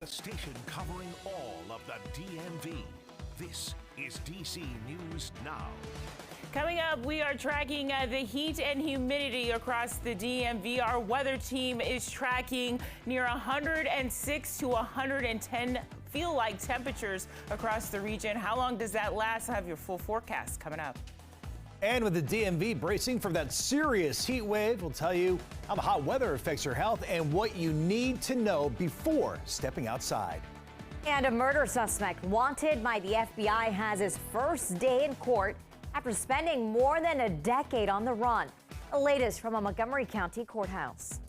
The station covering all of the DMV. This is DC News Now. Coming up, we are tracking the heat and humidity across the DMV. Our weather team is tracking near 106 to 110 feel-like temperatures across the region. How long does that last? I'll have your full forecast coming up. And with the DMV bracing for that serious heat wave, we'll tell you how the hot weather affects your health and what you need to know before stepping outside. And a murder suspect wanted by the FBI has his first day in court after spending more than a decade on the run. The latest from a Montgomery County courthouse.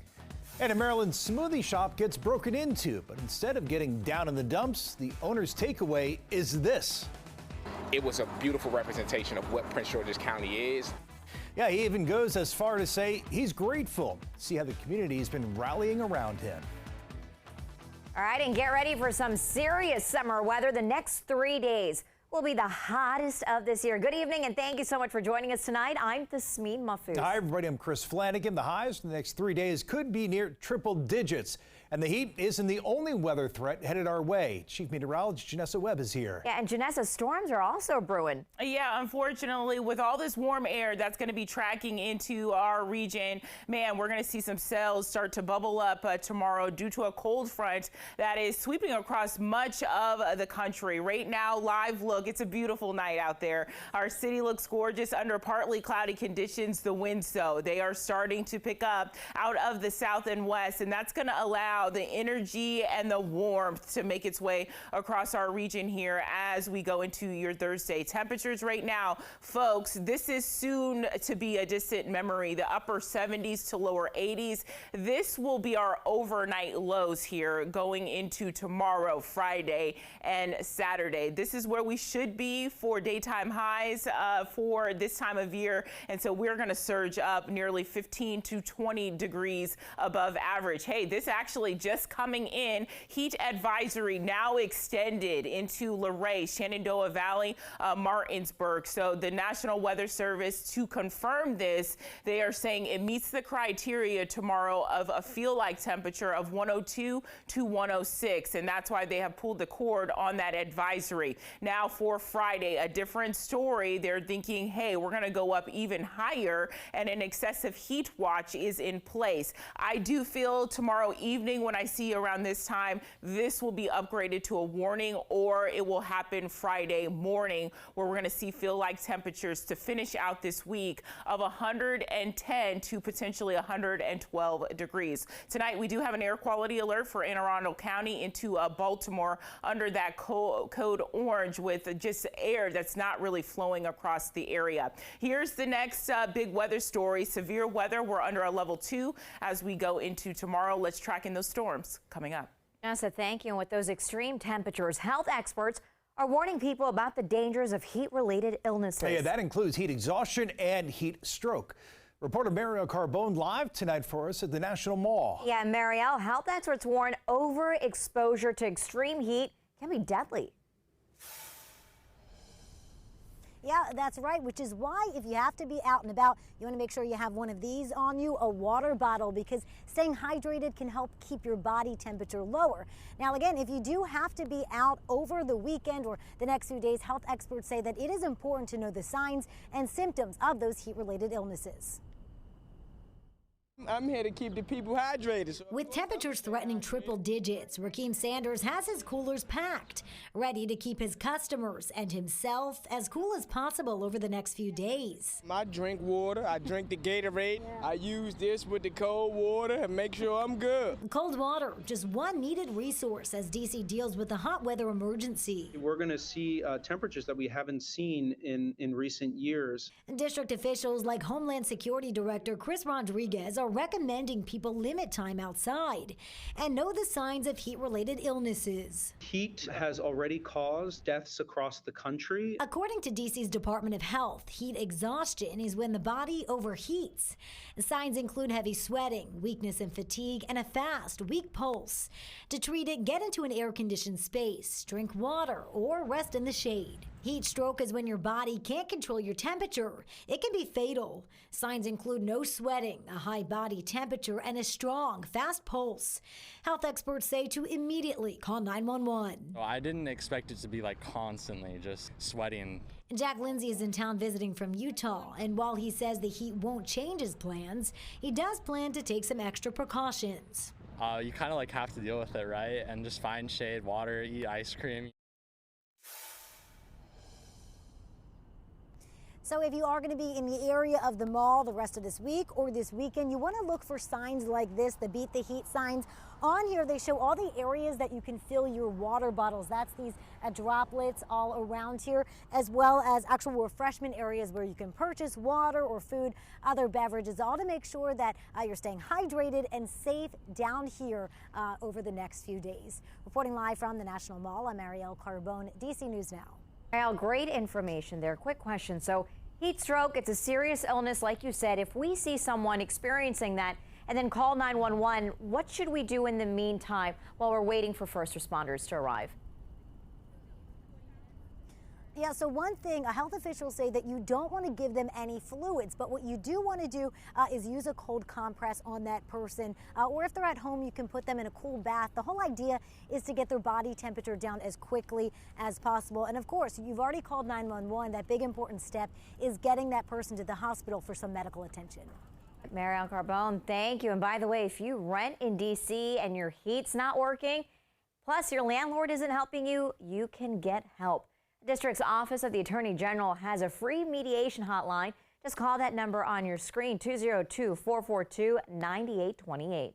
And a Maryland smoothie shop gets broken into, but instead of getting down in the dumps, the owner's takeaway is this. It was a beautiful representation of what Prince George's County is. Yeah, he even goes as far to say he's grateful. See how the community has been rallying around him. All right, and get ready for some serious summer weather. The next 3 days will be the hottest of this year. Good evening, and thank you so much for joining us tonight. I'm Tasmin Mahfouz. Hi, everybody. I'm Chris Flanagan. The highs for the next 3 days could be near triple digits. And the heat isn't the only weather threat headed our way. Chief Meteorologist Janessa Webb is here. Yeah, and Janessa, storms are also brewing. Yeah, unfortunately, with all this warm air that's going to be tracking into our region, man, we're going to see some cells start to bubble up tomorrow due to a cold front that is sweeping across much of the country. Right now, live look, it's a beautiful night out there. Our city looks gorgeous under partly cloudy conditions. The winds, though, they are starting to pick up out of the south and west, and that's going to allow the energy and the warmth to make its way across our region here as we go into your Thursday. Temperatures right now, folks, this is soon to be a distant memory. The upper 70s to lower 80s. This will be our overnight lows here going into tomorrow, Friday and Saturday. This is where we should be for daytime highs for this time of year. And so we're going to surge up nearly 15 to 20 degrees above average. Hey, this actually just coming in. Heat advisory now extended into Luray, Shenandoah Valley, Martinsburg. So the National Weather Service, to confirm this, they are saying it meets the criteria tomorrow of a feel-like temperature of 102 to 106. And that's why they have pulled the cord on that advisory. Now for Friday, a different story. They're thinking, hey, we're going to go up even higher, and an excessive heat watch is in place. I do feel tomorrow evening, when I see around this time, this will be upgraded to a warning, or it will happen Friday morning, where we're going to see feel-like temperatures to finish out this week of 110 to potentially 112 degrees. Tonight, we do have an air quality alert for Anne Arundel County into Baltimore under that code orange, with just air that's not really flowing across the area. Here's the next big weather story. Severe weather. We're under a level 2 as we go into tomorrow. Let's track in those storms coming up. Janessa, thank you. And with those extreme temperatures, health experts are warning people about the dangers of heat-related illnesses. Yeah, that includes heat exhaustion and heat stroke. Reporter Marielle Carbone live tonight for us at the National Mall. Yeah, Marielle, health experts warn overexposure to extreme heat can be deadly. Yeah, that's right, which is why if you have to be out and about, you want to make sure you have one of these on you, a water bottle, because staying hydrated can help keep your body temperature lower. Now, again, if you do have to be out over the weekend or the next few days, health experts say that it is important to know the signs and symptoms of those heat-related illnesses. I'm here to keep the people hydrated. With temperatures threatening triple digits, Rakeem Sanders has his coolers packed, ready to keep his customers and himself as cool as possible over the next few days. I drink water, I drink the Gatorade, I use this with the cold water and make sure I'm good. Cold water, just one needed resource as D.C. deals with the hot weather emergency. We're going to see temperatures that we haven't seen in recent years. District officials like Homeland Security Director Chris Rodriguez are recommending people limit time outside and know the signs of heat-related illnesses. Heat has already caused deaths across the country. According to DC's Department of Health, heat exhaustion is when the body overheats. Signs include heavy sweating, weakness and fatigue, and a fast, weak pulse. To treat it, get into an air-conditioned space, drink water, or rest in the shade. Heat stroke is when your body can't control your temperature. It can be fatal. Signs include no sweating, a high body temperature, and a strong, fast pulse. Health experts say to immediately call 911. Well, I didn't expect it to be like constantly just sweating. Jack Lindsay is in town visiting from Utah, and while he says the heat won't change his plans, he does plan to take some extra precautions. You kind of like have to deal with it, right? And just find shade, water, eat ice cream. So if you are going to be in the area of the mall the rest of this week or this weekend, you want to look for signs like this, the Beat the Heat signs. On here, they show all the areas that you can fill your water bottles. That's these droplets all around here, as well as actual refreshment areas where you can purchase water or food, other beverages, all to make sure that you're staying hydrated and safe down here over the next few days. Reporting live from the National Mall, I'm Ariel Carbone, DC News Now. Ariel, great information there. Quick question. So heat stroke, it's a serious illness, like you said. If we see someone experiencing that and then call 911, what should we do in the meantime while we're waiting for first responders to arrive? Yeah, so one thing, health officials say that you don't want to give them any fluids, but what you do want to do is use a cold compress on that person, or if they're at home, you can put them in a cool bath. The whole idea is to get their body temperature down as quickly as possible. And of course, you've already called 911. That big important step is getting that person to the hospital for some medical attention. Ariel Carbone, thank you. And by the way, if you rent in D.C. and your heat's not working, plus your landlord isn't helping you, you can get help. The district's Office of the Attorney General has a free mediation hotline. Just call that number on your screen, 202-442-9828. All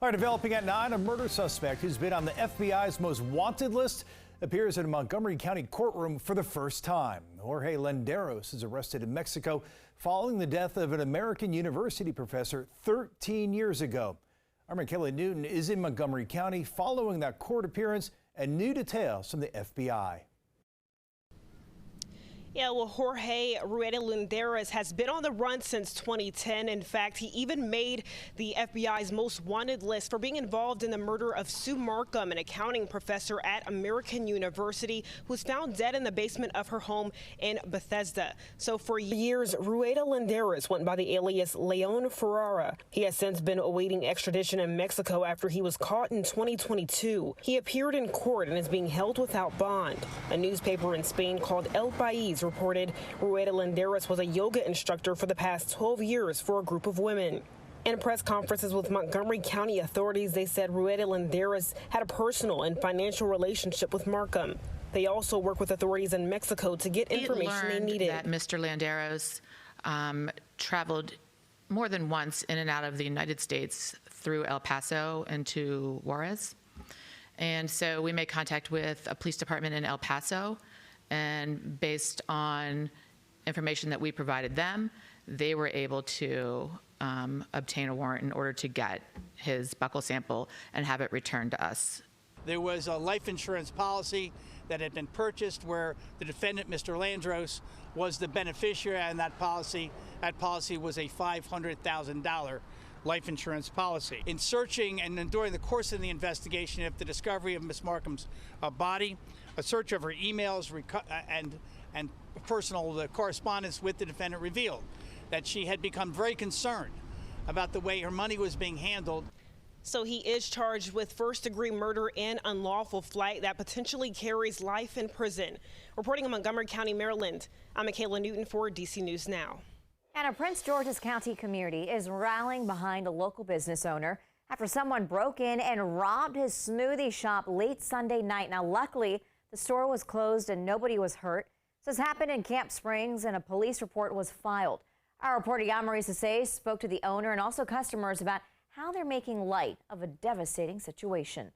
right, developing at 9, a murder suspect who's been on the FBI's most wanted list appears in a Montgomery County courtroom for the first time. Jorge Landeros is arrested in Mexico following the death of an American University professor 13 years ago. Our Michaela Newton is in Montgomery County following that court appearance and new details from the FBI. Yeah, well, Jorge Rueda Landeros has been on the run since 2010. In fact, he even made the FBI's most wanted list for being involved in the murder of Sue Markham, an accounting professor at American University, who was found dead in the basement of her home in Bethesda. So for years, Rueda Landeros went by the alias Leon Ferrara. He has since been awaiting extradition in Mexico after he was caught in 2022. He appeared in court and is being held without bond. A newspaper in Spain called El País reported Rueda Landeros was a yoga instructor for the past 12 years for a group of women. In press conferences with Montgomery County authorities, they said Rueda Landeros had a personal and financial relationship with Markham. They also work with authorities in Mexico to get information they needed. That Mr. Landeros traveled more than once in and out of the United States through El Paso and to Juarez. And so we made contact with a police department in El Paso, and based on information that we provided them, they were able to obtain a warrant in order to get his buccal sample and have it returned to us. There was a life insurance policy that had been purchased where the defendant, Mr. Landeros, was the beneficiary, and that policy was a $500,000 life insurance policy. In searching and during the course of the investigation of the discovery of Ms. Markham's body, a search of her emails and personal correspondence with the defendant revealed that she had become very concerned about the way her money was being handled. So he is charged with first-degree murder and unlawful flight that potentially carries life in prison. Reporting in Montgomery County, Maryland, I'm Michaela Newton for DC News Now. And a Prince George's County community is rallying behind a local business owner after someone broke in and robbed his smoothie shop late Sunday night. Now, luckily, the store was closed and nobody was hurt. This happened in Camp Springs, and a police report was filed. Our reporter Yamari Sase spoke to the owner and also customers about how they're making light of a devastating situation.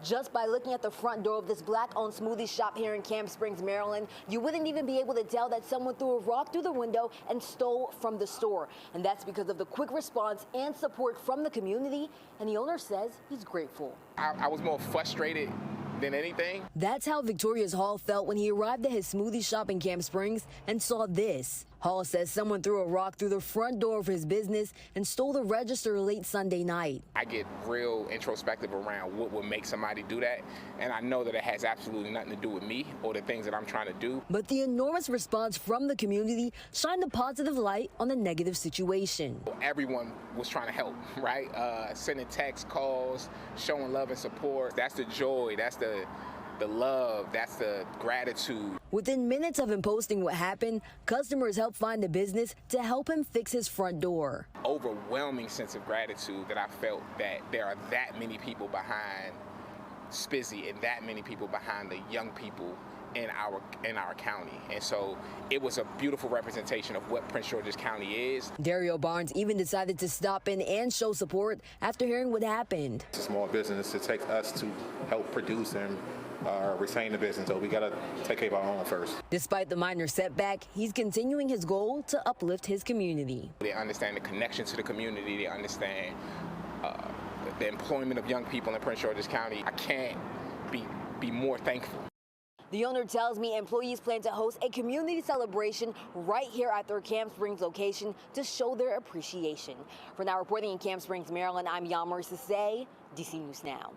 Just by looking at the front door of this black-owned smoothie shop here in Camp Springs, Maryland, you wouldn't even be able to tell that someone threw a rock through the window and stole from the store. And that's because of the quick response and support from the community. And the owner says he's grateful. I was more frustrated than anything. That's how Victoria's Hall felt when he arrived at his smoothie shop in Camp Springs and saw this. Hall says someone threw a rock through the front door of his business and stole the register late Sunday night. I get real introspective around what would make somebody do that, and I know that it has absolutely nothing to do with me or the things that I'm trying to do. But the enormous response from the community shined a positive light on the negative situation. Everyone was trying to help, right? Sending texts, calls, showing love and support. That's the joy, that's the love, that's the gratitude. Within minutes of him posting what happened, customers helped find the business to help him fix his front door. Overwhelming sense of gratitude that I felt that there are that many people behind Spizzy and that many people behind the young people in our county. And so it was a beautiful representation of what Prince George's County is. Dario Barnes even decided to stop in and show support after hearing what happened. It's a small business. It takes us to help produce and retain the business, so we got to take care of our own first. Despite the minor setback, he's continuing his goal to uplift his community. They understand the connection to the community. They understand the employment of young people in Prince George's County. I can't be more thankful. The owner tells me employees plan to host a community celebration right here at their Camp Springs location to show their appreciation. For now, reporting in Camp Springs, Maryland, I'm Yammer Sasay, DC News Now.